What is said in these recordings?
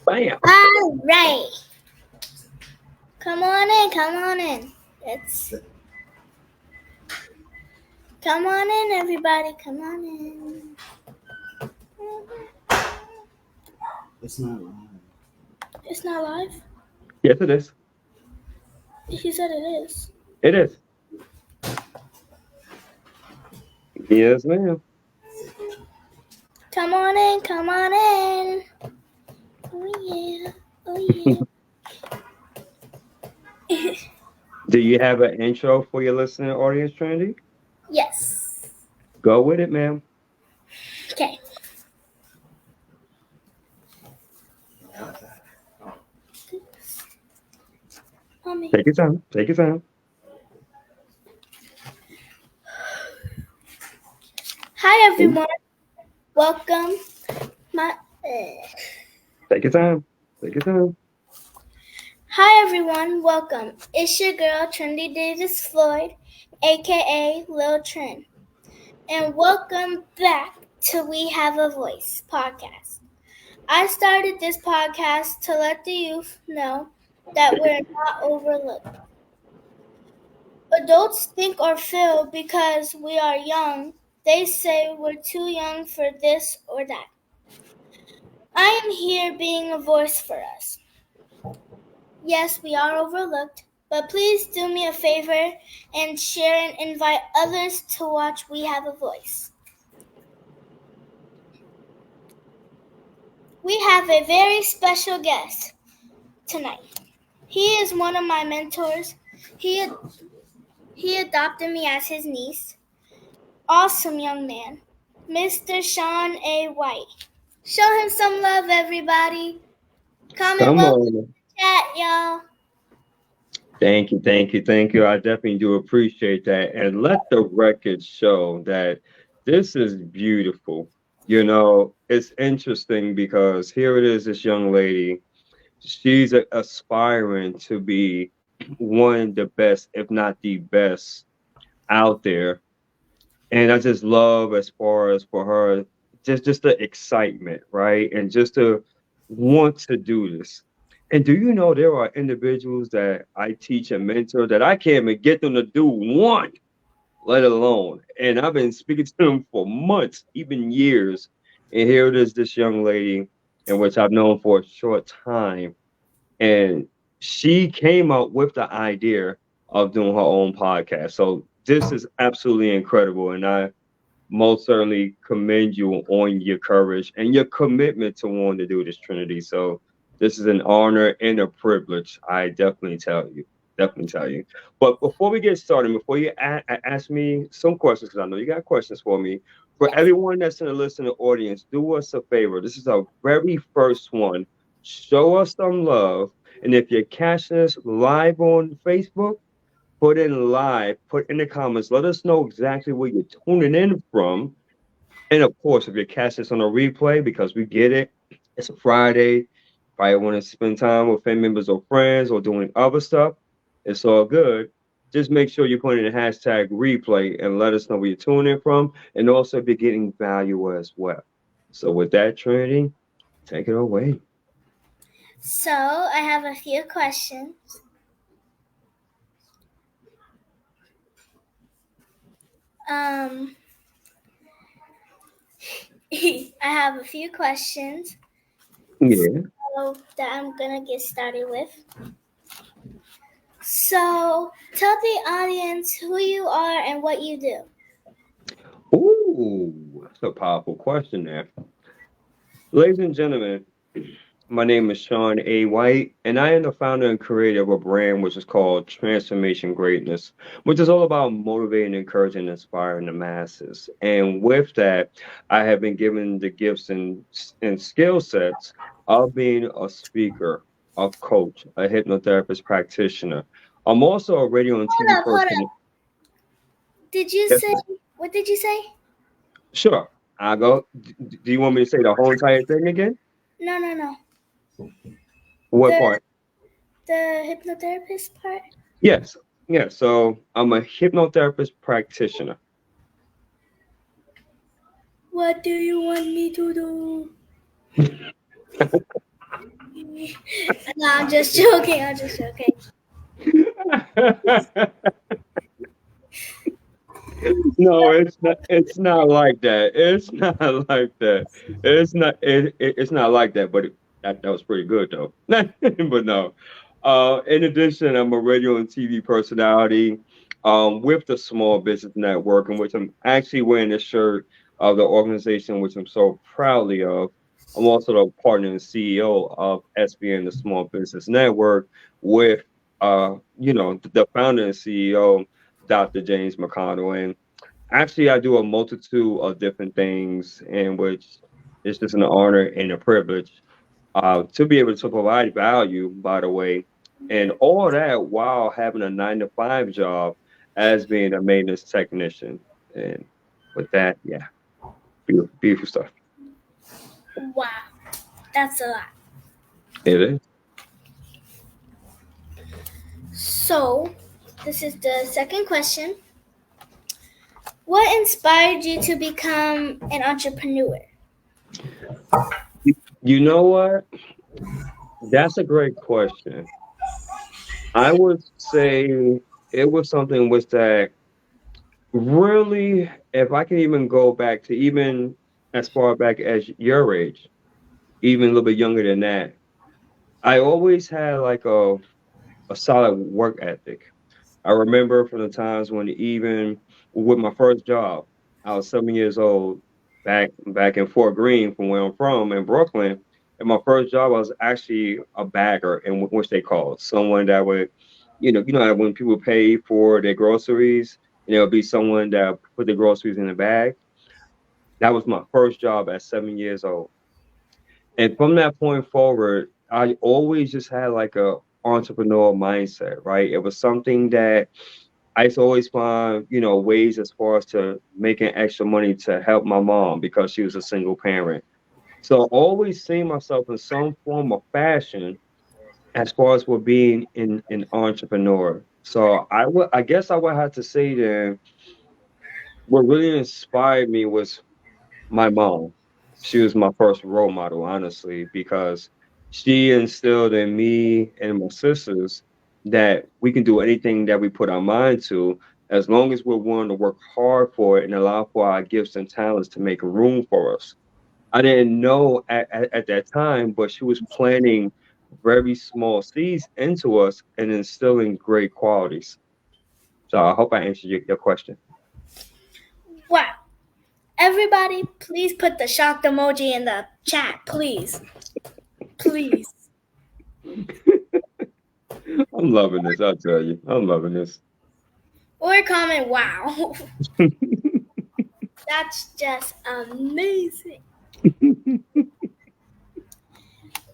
Bam. All right. Come on in. Come on in. Come on in, everybody. Come on in. It's not live. It's not live. Yes, it is. He said it is. It is. Yes, ma'am. Come on in. Come on in. Oh yeah. Oh yeah. Do you have an intro for your listening audience, Trinity? Yes. Go with it, ma'am. Okay. Mommy. Take your time. Take your time. Hi, everyone. Welcome. Take your time. Take your time. Hi, everyone. Welcome. It's your girl, Trinity Davis Floyd, aka Lil Trin. And welcome back to We Have a Voice podcast. I started this podcast to let the youth know that we're not overlooked. Adults think or feel because we are young, they say we're too young for this or that. I am here being a voice for us. Yes, we are overlooked, but please do me a favor and share and invite others to watch We Have a Voice. We have a very special guest tonight. He is one of my mentors. He adopted me as his niece. Awesome young man, Mr. Sean A. White. Show him some love, everybody. Comment Come welcome on. in the chat, y'all. Thank you, thank you, thank you. I definitely do appreciate that. And let the record show that this is beautiful. It's interesting because here it is, this young lady. She's aspiring to be one of the best, if not the best, out there. And I just love as far as for her, just the excitement, right? And just to want to do this. And do you know there are individuals that I teach and mentor that I can't even get them to do one, let alone. And I've been speaking to them for months, even years. And here it is, this young lady, in which I've known for a short time. And she came up with the idea of doing her own podcast. So this is absolutely incredible. And I most certainly commend you on your courage and your commitment to wanting to do this, Trinity. So this is an honor and a privilege. I definitely tell you. Definitely tell you. But before we get started, before you ask me some questions, because I know you got questions for me, for Yes. everyone that's in the listening audience, do us a favor. This is our very first one. Show us some love. And if you're catching us live on Facebook, put in live, put in the comments, let us know exactly where you're tuning in from. And of course, if you're catching this on a replay, because we get it, it's a Friday, probably want to spend time with family members or friends or doing other stuff, it's all good. Just make sure you put in the hashtag replay and let us know where you're tuning in from. And also if you're getting value as well. So with that, Trinity, take it away. So, I have a few questions. Um, I have a few questions Yeah. that I'm gonna get started with. So, tell the audience who you are and what you do. Ooh, that's a powerful question there. Ladies and gentlemen, my name is Sean A. White, and I am the founder and creator of a brand which is called Transformation Greatness, which is all about motivating, encouraging, and inspiring the masses. And with that, I have been given the gifts and skill sets of being a speaker, a coach, a hypnotherapist practitioner. I'm also a radio and TV Hold up. person. Did you Yes, say, ma'am. what did you say? Sure. I'll go. Do you want me to say the whole entire thing again? No. What The part? hypnotherapist part? Yes. Yeah. So I'm a hypnotherapist practitioner. What do you want me to do? No, I'm just joking. I'm just joking. No, it's not. It's not like that. It's not like that. It's not. It's not like that. But that was pretty good though. But no. In addition, I'm a radio and TV personality. With the Small Business Network, in which I'm actually wearing the shirt of the organization, which I'm so proudly of. I'm also the partner and CEO of SBN, the Small Business Network, with the founder and CEO, Dr. James McConnell. And actually, I do a multitude of different things, in which it's just an honor and a privilege to be able to provide value, by the way, and all that while having a 9 to 5 job as being a maintenance technician. And with that, yeah, beautiful, beautiful stuff. Wow, that's a lot. It is. So, this is the second question. What inspired you to become an entrepreneur? You know what? That's a great question. I would say it was something with that really, if I can even go back to even as far back as your age, even a little bit younger than that, I always had like a solid work ethic. I remember from the times when even with my first job, I was 7 years old back in Fort Greene from where I'm from in Brooklyn. And my first job I was actually a bagger, in which they call someone that would, how when people pay for their groceries, and it'll be someone that put the groceries in a bag. That was my first job at 7 years old. And from that point forward, I always just had like a entrepreneurial mindset, right? It was something that I used to always find, ways as far as to making extra money to help my mom because she was a single parent. So always seeing myself in some form of fashion as far as with being an entrepreneur. So I guess I would have to say that what really inspired me was my mom. She was my first role model, honestly, because she instilled in me and my sisters that we can do anything that we put our mind to, as long as we're willing to work hard for it and allow for our gifts and talents to make room for us. I didn't know at that time, but she was planting very small seeds into us and instilling great qualities. So I hope I answered your question. Wow. Everybody, please put the shocked emoji in the chat, please. Please. I'm loving this, I'll tell you. I'm loving this. Or comment, wow. That's just amazing.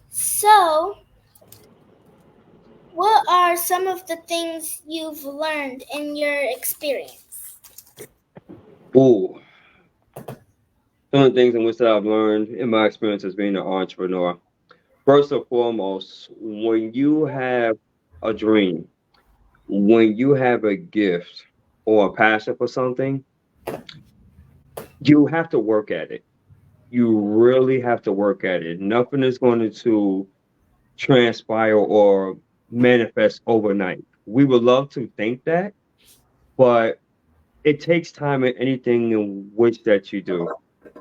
So, what are some of the things you've learned in your experience? Ooh, some of the things in which that I've learned in my experience as being an entrepreneur. First and foremost, when you have a dream, when you have a gift or a passion for something, you have to work at it. You really have to work at it. Nothing is going to transpire or manifest overnight. We would love to think that, but it takes time in anything in which that you do.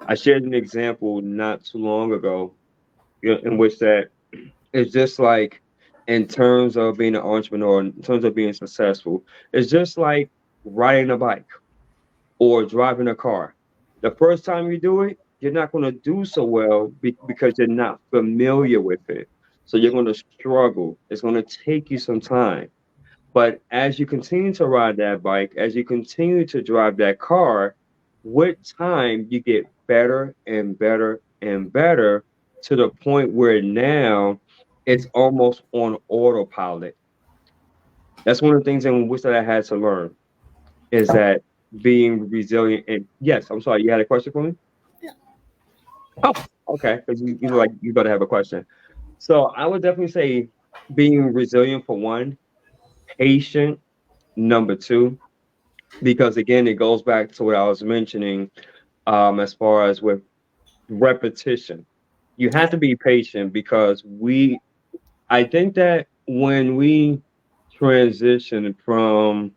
I shared an example not too long ago, in which that it's just like in terms of being an entrepreneur, in terms of being successful, it's just like riding a bike or driving a car. The first time you do it, you're not going to do so well because you're not familiar with it. So you're going to struggle. It's going to take you some time. But as you continue to ride that bike, as you continue to drive that car, with time, you get better and better and better to the point where now it's almost on autopilot. That's one of the things in which that I had to learn is that being resilient. And yes, I'm sorry, you had a question for me? No. Oh, okay. Because you like you better have a question. So I would definitely say being resilient for one, patient number two, because again, it goes back to what I was mentioning as far as with repetition. You have to be patient because we I think that when we transition from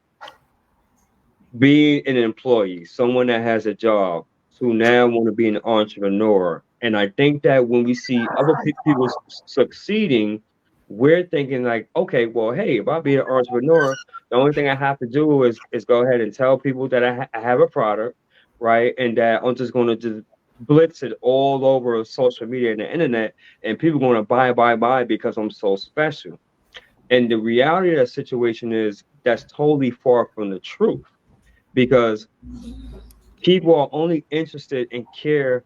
being an employee, someone that has a job, to now want to be an entrepreneur. And I think that when we see other people succeeding, we're thinking like, okay, well, hey, if I be an entrepreneur, the only thing I have to do is go ahead and tell people that I have a product, right, and that I'm just going to just blitz it all over social media and the internet, and people going to buy because I'm so special. And the reality of that situation is that's totally far from the truth because people are only interested and care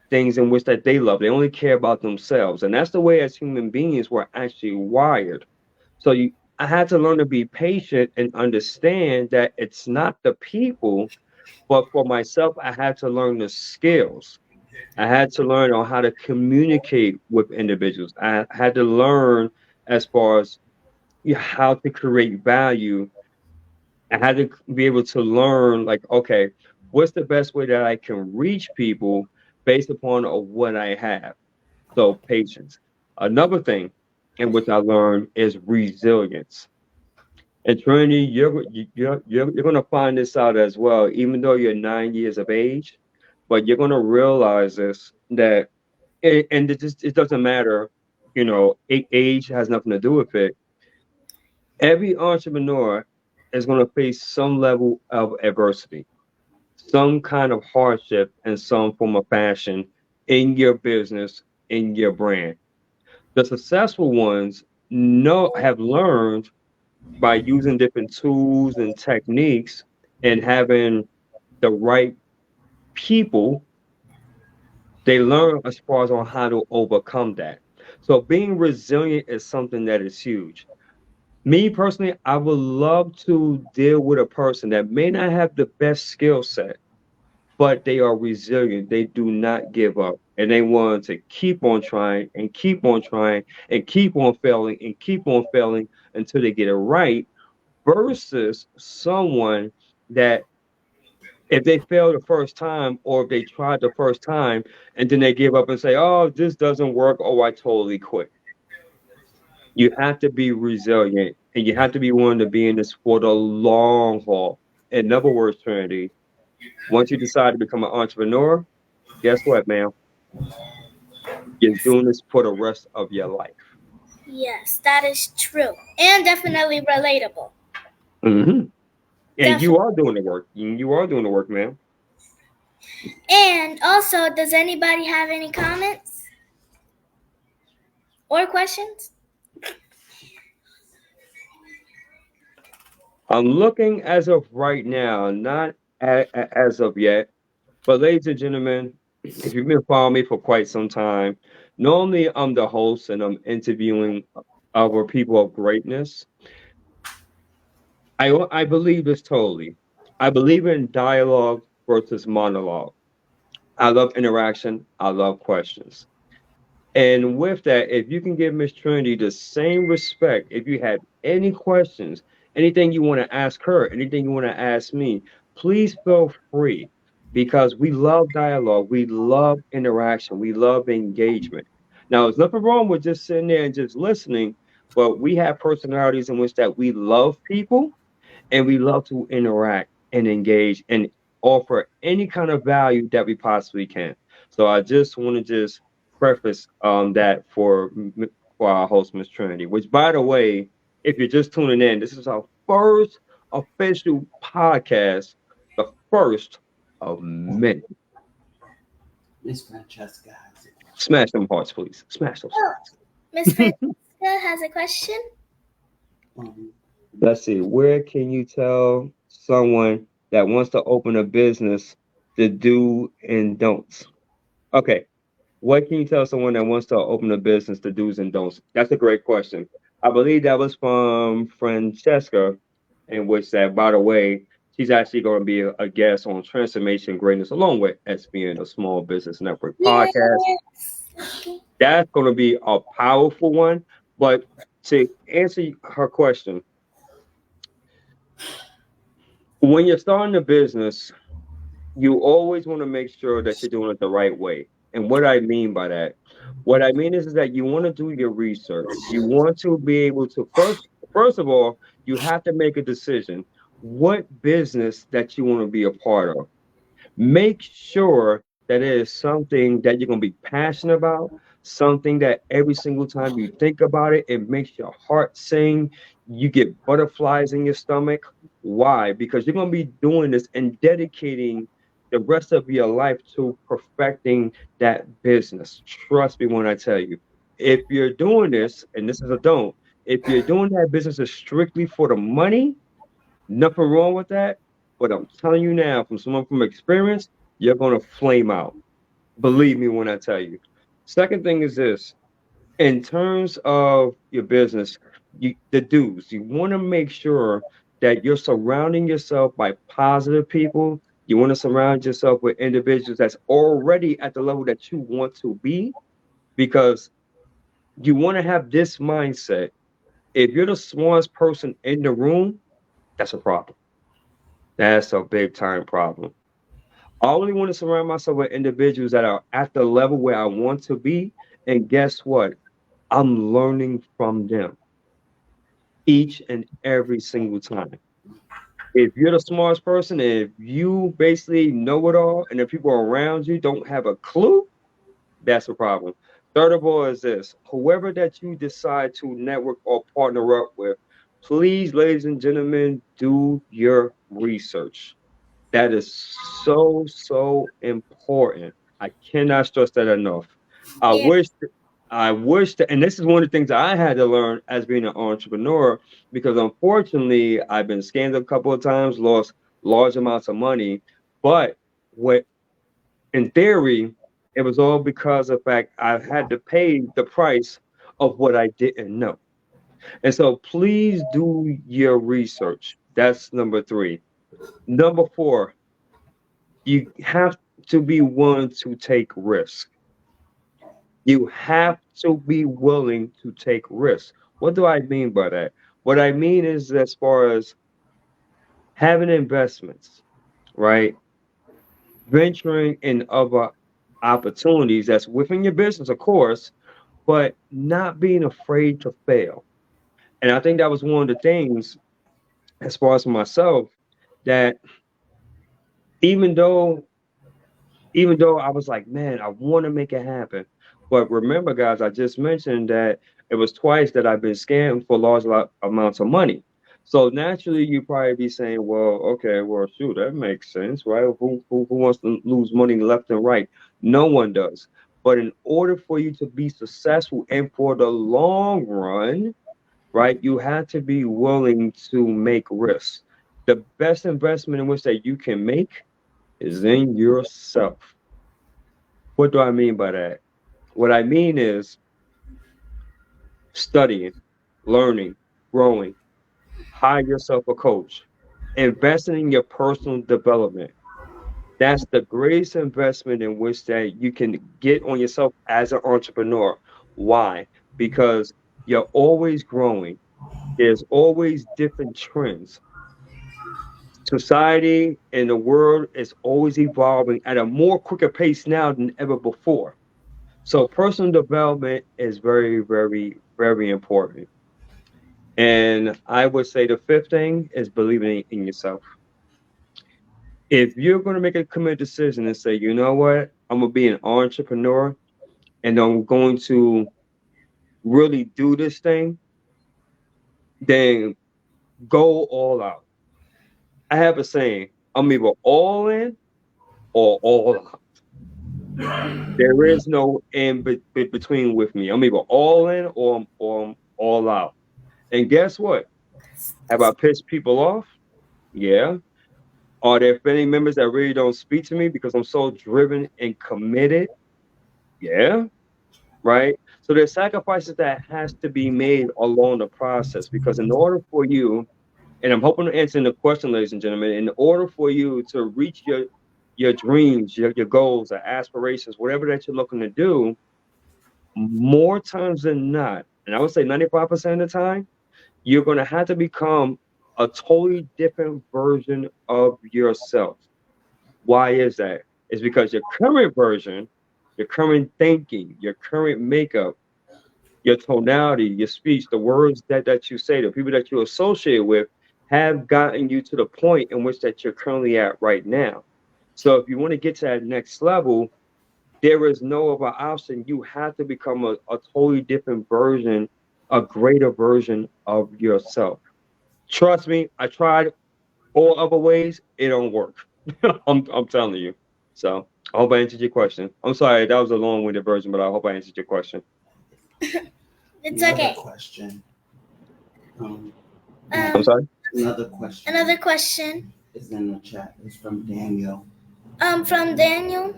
things in which that they love. They only care about themselves. And that's the way as human beings we're actually wired. So I had to learn to be patient and understand that it's not the people, but for myself, I had to learn the skills. I had to learn on how to communicate with individuals. I had to learn as far as how to create value. I had to be able to learn, like, okay, what's the best way that I can reach people based upon what I have? So patience. Another thing in which I learned is resilience. And Trinity, you're going to find this out as well, even though you're 9 years of age, but you're going to realize this that, and it doesn't matter, age has nothing to do with it. Every entrepreneur is going to face some level of adversity, some kind of hardship, and some form of fashion in your business, in your brand. The successful ones have learned by using different tools and techniques and having the right people. They learn as far as on how to overcome that. So being resilient is something that is huge. Me personally, I would love to deal with a person that may not have the best skill set, but they are resilient. They do not give up. And they want to keep on trying and keep on trying and keep on failing and keep on failing until they get it right, versus someone that if they fail the first time or if they tried the first time and then they give up and say, oh, this doesn't work, oh, I totally quit. You have to be resilient and you have to be willing to be in this for the long haul. In other words, Trinity, once you decide to become an entrepreneur, guess what, man? You're doing this for the rest of your life. Yes, that is true. And definitely relatable. Hmm. And you Definitely. are doing the work. You are doing the work, man. And also, does anybody have any comments or questions? I'm looking as of right now, not as of yet. But ladies and gentlemen, if you've been following me for quite some time, normally I'm the host and I'm interviewing other people of greatness. I believe this totally. I believe in dialogue versus monologue. I love interaction. I love questions. And with that, if you can give Miss Trinity the same respect, if you have any questions, anything you want to ask her, anything you want to ask me, please feel free because we love dialogue, we love interaction, we love engagement. Now, there's nothing wrong with just sitting there and just listening, but we have personalities in which that we love people and we love to interact and engage and offer any kind of value that we possibly can. So I just want to just preface that for our host, Miss Trinity. Which, by the way, if you're just tuning in, this is our first official podcast, the first of many. Miss Francesca has a question. Smash them hearts, please. Smash those Oh, hearts. Miss Francesca has a question. Um, Let's see. Where can you tell someone that wants to open a business the do and don'ts? Okay. What can you tell someone that wants to open a business, the do's and don'ts? That's a great question. I believe that was from Francesca, in which that, by the way, she's actually going to be a guest on Transformation Greatness along with SBN, a Small Business Network podcast. Yes. That's going to be a powerful one. But to answer her question, when you're starting a business, you always want to make sure that you're doing it the right way. And what I mean by that, What I mean is that you want to do your research. You want to be able to first of all, you have to make a decision what business that you want to be a part of. Make sure that it is something that you're going to be passionate about, something that every single time you think about it, it makes your heart sing. You get butterflies in your stomach. Why? Because you're going to be doing this and dedicating the rest of your life to perfecting that business. Trust me when I tell you. If you're doing this, and this is a don't, if you're doing that business is strictly for the money, nothing wrong with that. But I'm telling you now, from someone from experience, you're going to flame out. Believe me when I tell you. Second thing is this in terms of your business, the dues, you want to make sure that you're surrounding yourself by positive people. You want to surround yourself with individuals that's already at the level that you want to be because you want to have this mindset. If you're the smartest person in the room, that's a problem. That's a big time problem. I only want to surround myself with individuals that are at the level where I want to be. And guess what? I'm learning from them each and every single time. If you're the smartest person, if you basically know it all, and the people around you don't have a clue, that's a problem. Third of all, is this whoever that you decide to network or partner up with, please, ladies and gentlemen, do your research. That is so, so important. I cannot stress that enough. I Yeah. wish, I wish that, and this is one of the things I had to learn as being an entrepreneur, because unfortunately, I've been scammed a couple of times, lost large amounts of money. But what, in theory, it was all because of the fact I had to pay the price of what I didn't know. And so please do your research. That's number three. Number four, you have to be willing to take risks. You have to be willing to take risks. What do I mean by that? What I mean is as far as having investments, right? Venturing in other opportunities that's within your business, of course, but not being afraid to fail. And I think that was one of the things, as far as myself, that even though even though I was like, man, I want to make it happen. But remember, guys, I just mentioned that it was twice that I've been scammed for large amounts of money. So naturally, you probably be saying, well, okay, well, shoot, that makes sense, right? Who wants to lose money left and right? No one does. But in order for you to be successful and for the long run, right, you have to be willing to make risks. The best investment in which that you can make is in yourself. What do I mean by that? What I mean is studying, learning, growing, hire yourself a coach, investing in your personal development. That's the greatest investment in which that you can get on yourself as an entrepreneur. Why? Because you're always growing. There's always different trends. Society and the world is always evolving at a more quicker pace now than ever before. So personal development is very, very, very important. And I would say the fifth thing is believing in yourself. If you're going to make a committed decision and say, you know what, I'm going to be an entrepreneur and I'm going to really do this thing, then go all out. I have a saying, I'm either all in or all out. There is no between with me. I'm either all in or I'm all out. And guess what? Have I pissed people off? Yeah. Are there family members that really don't speak to me because I'm so driven and committed? Yeah. Right. So there's sacrifices that has to be made along the process because in order for you, and I'm hoping to answer the question, ladies and gentlemen, in order for you to reach your dreams, your goals, or aspirations, whatever that you're looking to do, more times than not, and I would say 95% of the time, you're going to have to become a totally different version of yourself. Why is that? It's because your current version your current thinking, your current makeup, your tonality, your speech, the words that you say, the people that you associate with have gotten you to the point in which that you're currently at right now. So if you want to get to that next level, there is no other option. You have to become a totally different version, a greater version of yourself. Trust me, I tried all other ways, it don't work. I'm telling you. So I hope I answered your question. I'm sorry, that was a long-winded version, but I hope I answered your question. It's Another okay. question. I'm sorry? Another question Another question. is in the chat. It's from Daniel. From Daniel.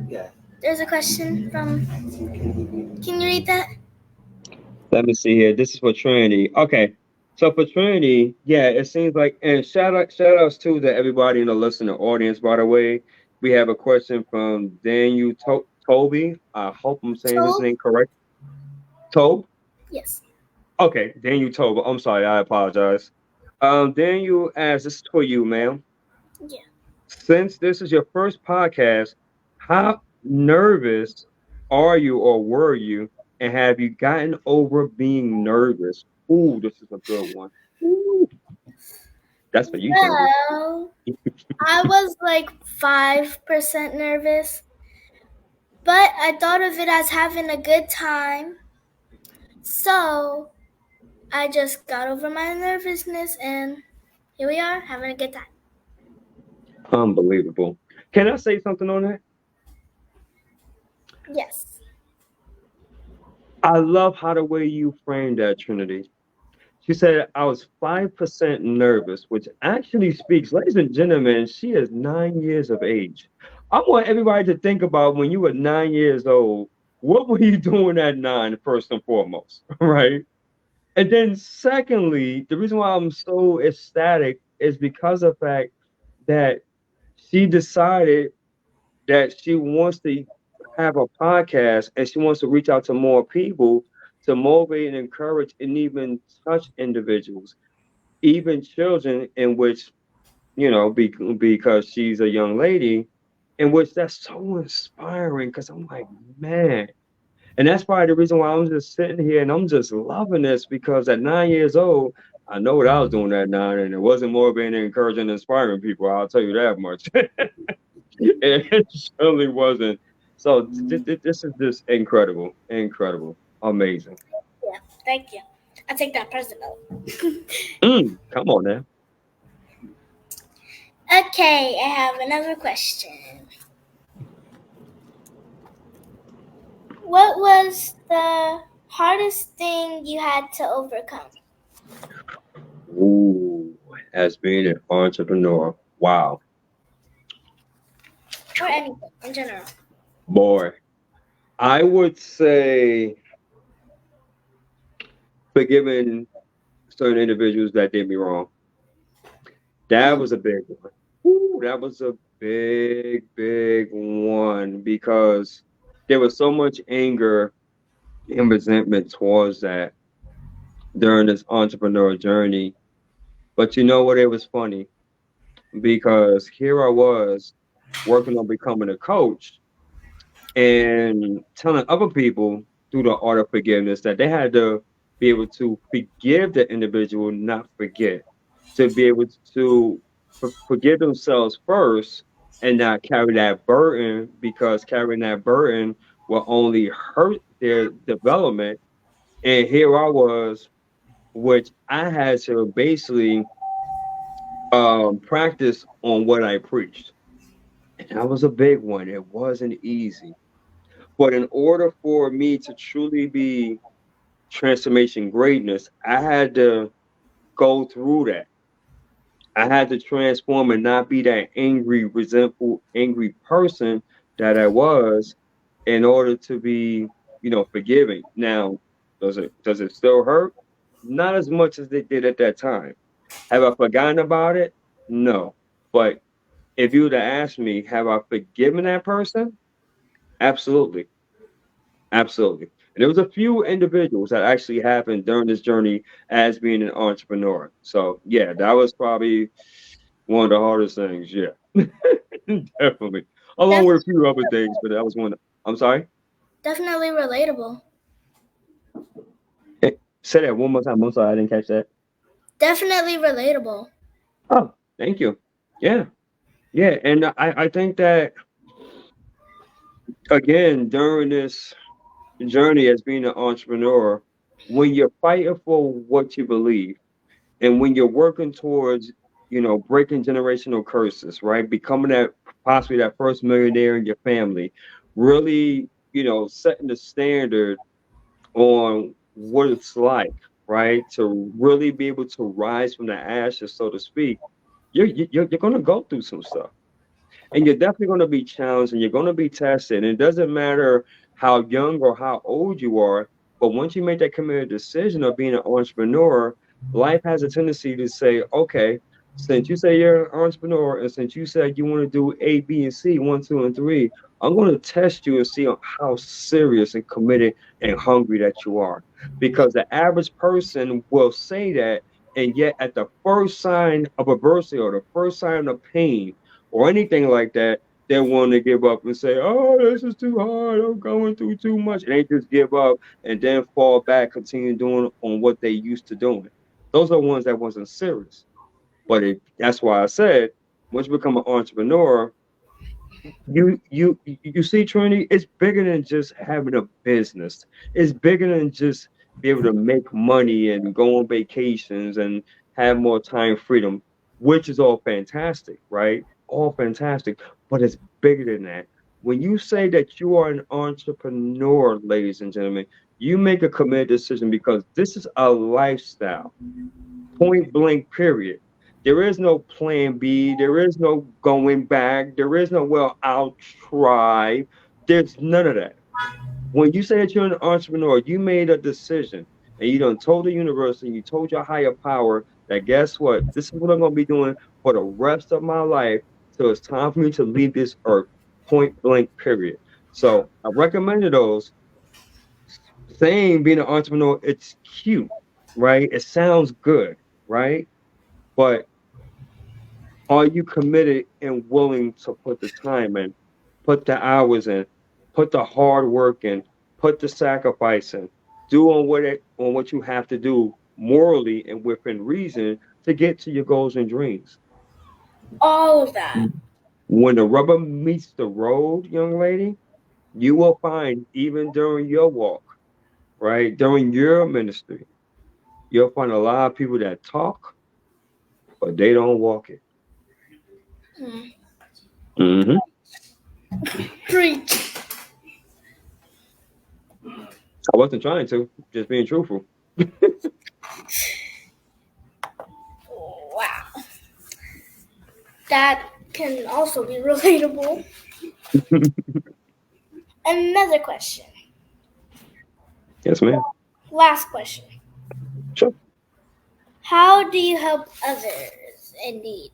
Yeah. There's a question from. Can you read that? Let me see here. This is for Trinity. Okay. So for Trinity, yeah, it seems like, and shout outs too to everybody in the listening audience, by the way. We have a question from Daniel Toby. I hope I'm saying his Tobe? name correct. Tobe? Yes. Okay, Daniel Tobe. I'm sorry, I apologize. Daniel asks, this is for you, ma'am. Yeah. Since this is your first podcast, how nervous are you or were you? And have you gotten over being nervous? Ooh, this is a good one. Ooh. That's for you, Trinity. Well, I was like 5% nervous, but I thought of it as having a good time. So I just got over my nervousness, and here we are having a good time. Unbelievable. Can I say something on that? Yes. I love how the way you framed that, Trinity. She said I was 5% nervous, which actually speaks, ladies and gentlemen, she is 9 years of age. I want everybody to think about when you were 9 years old, what were you doing at nine, first and foremost, right? And then, secondly, the reason why I'm so ecstatic is because of the fact that she decided that she wants to have a podcast and she wants to reach out to more people to motivate and encourage and even touch individuals, even children, in which, because she's a young lady, in which that's so inspiring. Because I'm like, man. And that's probably the reason why I'm just sitting here and I'm just loving this because at 9 years old, I know what I was doing at nine, and it wasn't motivating, encouraging, and inspiring people. I'll tell you that much. It certainly wasn't. So this is just incredible, incredible, amazing. Yeah. Thank you. I take that personal. Come on now. Okay, I have another question. What was the hardest thing you had to overcome? Ooh, as being an entrepreneur, wow, Or anything in general? boy, I would say forgiving certain individuals that did me wrong. That was a big one. Ooh, that was a big, big one because there was so much anger and resentment towards that during this entrepreneur journey. But you know what? It was funny because here I was working on becoming a coach and telling other people through the art of forgiveness that they had to be able to forgive the individual, not forget, to be able to forgive themselves first and not carry that burden because carrying that burden will only hurt their development. And here I was, which I had to basically practice on what I preached. And that was a big one. It wasn't easy. But in order for me to truly be transformation greatness, I had to go through that. I had to transform and not be that angry, resentful, angry person that I was in order to be, forgiving. Now, does it still hurt? Not as much as it did at that time. Have I forgotten about it? No. But if you were to ask me, have I forgiven that person? Absolutely. Absolutely. And there was a few individuals that actually happened during this journey as being an entrepreneur. So yeah, that was probably one of the hardest things. Yeah, definitely. Along That's with a few other things, but that was one. I'm sorry. Definitely relatable. Say that one more time. I'm sorry, I didn't catch that. Definitely relatable. Oh, thank you. Yeah, yeah, and I think that again during this journey as being an entrepreneur, when you're fighting for what you believe, and when you're working towards, breaking generational curses, right, becoming that possibly that first millionaire in your family, really, setting the standard on what it's like, right, to really be able to rise from the ashes, so to speak. You're going to go through some stuff, and you're definitely going to be challenged, and you're going to be tested. And it doesn't matter how young or how old you are, but once you make that committed decision of being an entrepreneur, life has a tendency to say, okay, since you say you're an entrepreneur, and since you said you want to do A, B, and C, one, two, and three, I'm going to test you and see how serious and committed and hungry that you are. Because the average person will say that, and yet at the first sign of adversity or the first sign of pain or anything like that, they want to give up and say, "Oh, this is too hard. I'm going through too much." And they just give up and then fall back, continue doing on what they used to doing. Those are ones that wasn't serious. But that's why I said, once you become an entrepreneur, you see, Trinity, it's bigger than just having a business. It's bigger than just be able to make money and go on vacations and have more time freedom, which is all fantastic, right? All fantastic, but it's bigger than that. When you say that you are an entrepreneur, ladies and gentlemen, you make a committed decision because this is a lifestyle, point blank, period. There is no plan B. There is no going back. There is no, well, I'll try. There's none of that. When you say that you're an entrepreneur, you made a decision and you done told the universe and you told your higher power that guess what? This is what I'm going to be doing for the rest of my life till it's time for me to leave this earth, point blank, period. So I recommended those. Saying being an entrepreneur, it's cute, right? It sounds good, right? But are you committed and willing to put the time in, put the hours in, put the hard work in, put the sacrifice in, do on what you have to do morally and within reason to get to your goals and dreams? All of that. When the rubber meets the road, young lady, you will find even during your walk, right, during your ministry, you'll find a lot of people that talk, but they don't walk it. Hmm. Hmm. Preach. I wasn't trying to, just being truthful. Wow. That can also be relatable. Another question. Yes, ma'am. Last question. Sure. How do you help others in need?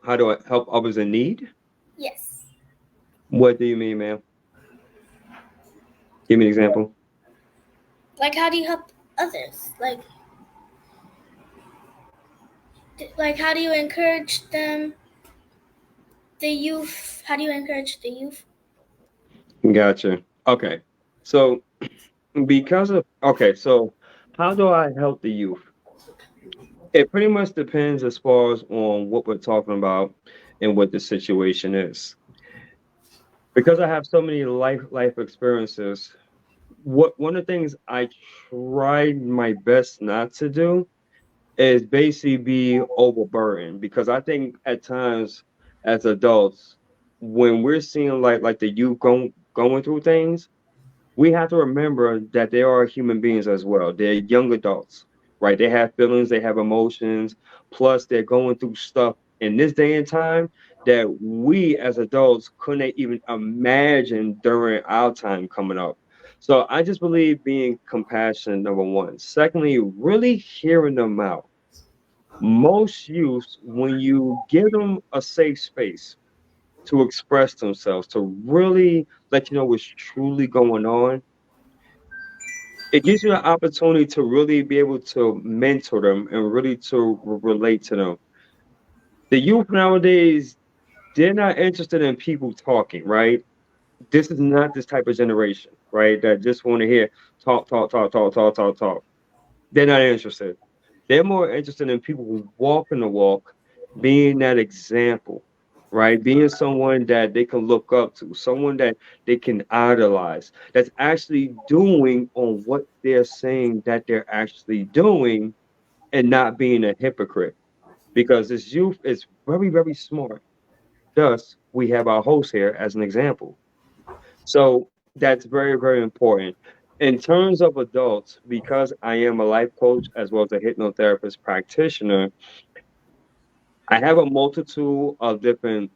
How do I help others in need? Yes. What do you mean, ma'am? Give me an example. Like, how do you help others? Like how do you encourage them? The youth. How do you encourage the youth? Gotcha. Okay. So so how do I help the youth? It pretty much depends as far as on what we're talking about and what the situation is. Because I have so many life experiences, what one of the things I try my best not to do is basically be overburdened, because I think at times as adults, when we're seeing like the youth going through things, we have to remember that they are human beings as well. They're young adults, right? They have feelings, they have emotions, plus they're going through stuff in this day and time that we as adults couldn't even imagine during our time coming up. So I just believe being compassionate, number one. Secondly, really hearing them out. Most youths, when you give them a safe space to express themselves, to really let you know what's truly going on, it gives you an opportunity to really be able to mentor them and really to relate to them. The youth nowadays, they're not interested in people talking, right? this is not this type of generation, right? That just want to hear talk, talk, talk, talk, talk, talk, talk. They're not interested. They're more interested in people who walking the walk, being that example, right? Being someone that they can look up to, someone that they can idolize, that's actually doing on what they're saying that they're actually doing and not being a hypocrite. Because this youth is very, very smart. Thus, we have our host here as an example. So that's very, very important. In terms of adults, because I am a life coach as well as a hypnotherapist practitioner, I have a multitude of different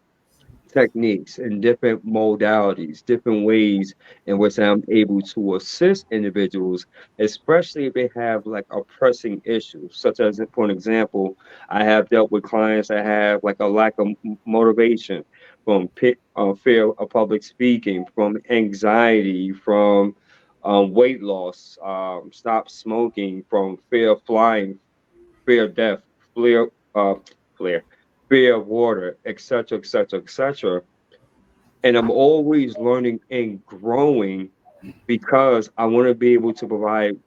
techniques and different modalities, different ways in which I'm able to assist individuals, especially if they have like a pressing issue, such as, for an example, I have dealt with clients that have like a lack of motivation from fear of public speaking, from anxiety, from weight loss, stop smoking, from fear of flying, fear of death, fear, uh, fear, fear of water, etc., etc., etc. And I'm always learning and growing because I want to be able to provide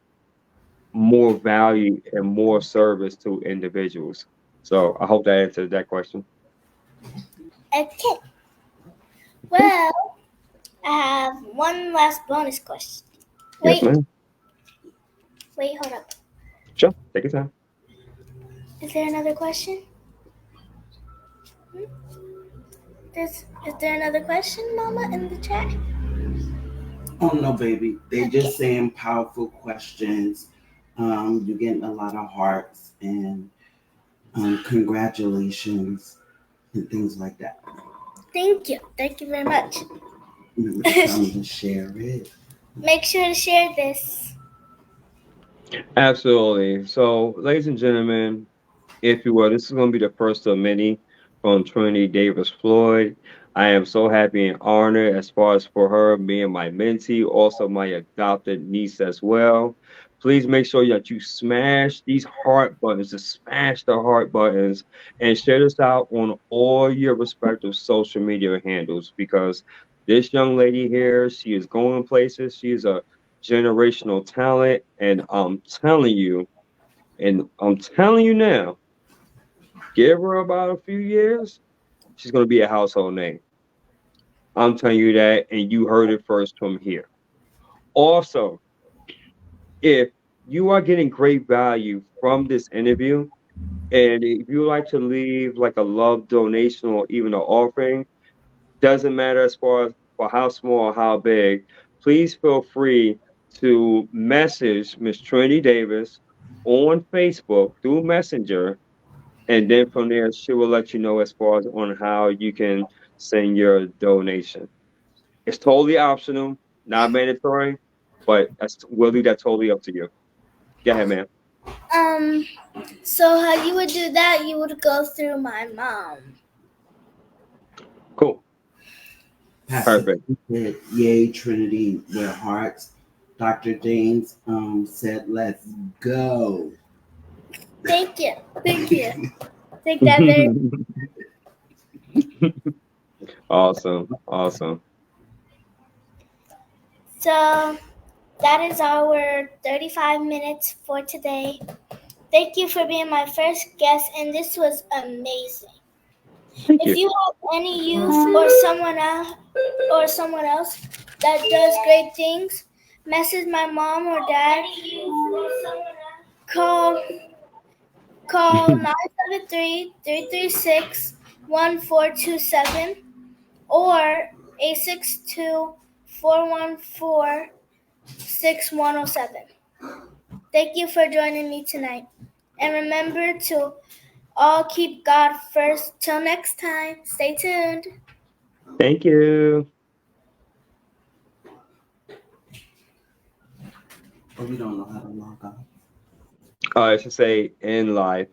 more value and more service to individuals. So I hope that answered that question. Okay. Well, I have one last bonus question. Yes, Wait, ma'am. hold up. Sure. Take your time. Is there another question? Is there another question, Mama, in the chat? Oh no, baby. They Okay. just saying powerful questions. You're getting a lot of hearts and congratulations and things like that. Thank you. Thank you very much. Remember to tell me to share it. Make sure to share this. Absolutely. So, ladies and gentlemen, if you will, this is going to be the first of many from Trinity Davis Floyd. I am so happy and honored as far as for her being my mentee, also my adopted niece as well. Please make sure that you smash these heart buttons, just smash the heart buttons, and share this out on all your respective social media handles because this young lady here, she is going places. She is a generational talent, and I'm telling you now, give her about a few years, she's going to be a household name. I'm telling you that, and you heard it first from here. Also, if you are getting great value from this interview, and if you like to leave like a love donation or even an offering, doesn't matter as far as for how small or how big, please feel free to message Miss Trinity Davis on Facebook through Messenger. And then from there, she will let you know as far as on how you can send your donation. It's totally optional, not mandatory, but we'll leave that totally up to you. Go ahead, man. Um, so how you would do that, you would go through my mom. Cool. Pastor Perfect. said, "Yay, Trinity, with hearts." Dr. James said, "Let's go." Thank you. Thank you. Take that very. Awesome. Awesome. So that is our 35 minutes for today. Thank you for being my first guest, and this was amazing. Thank If you. you have any youth or someone else that does great things, message my mom or dad. Call 973-336-1427 or 862-414-6107. Thank you for joining me tonight. And remember to all keep God first. Till next time, stay tuned. Thank you. Oh, we don't know how to log off. I should say in life.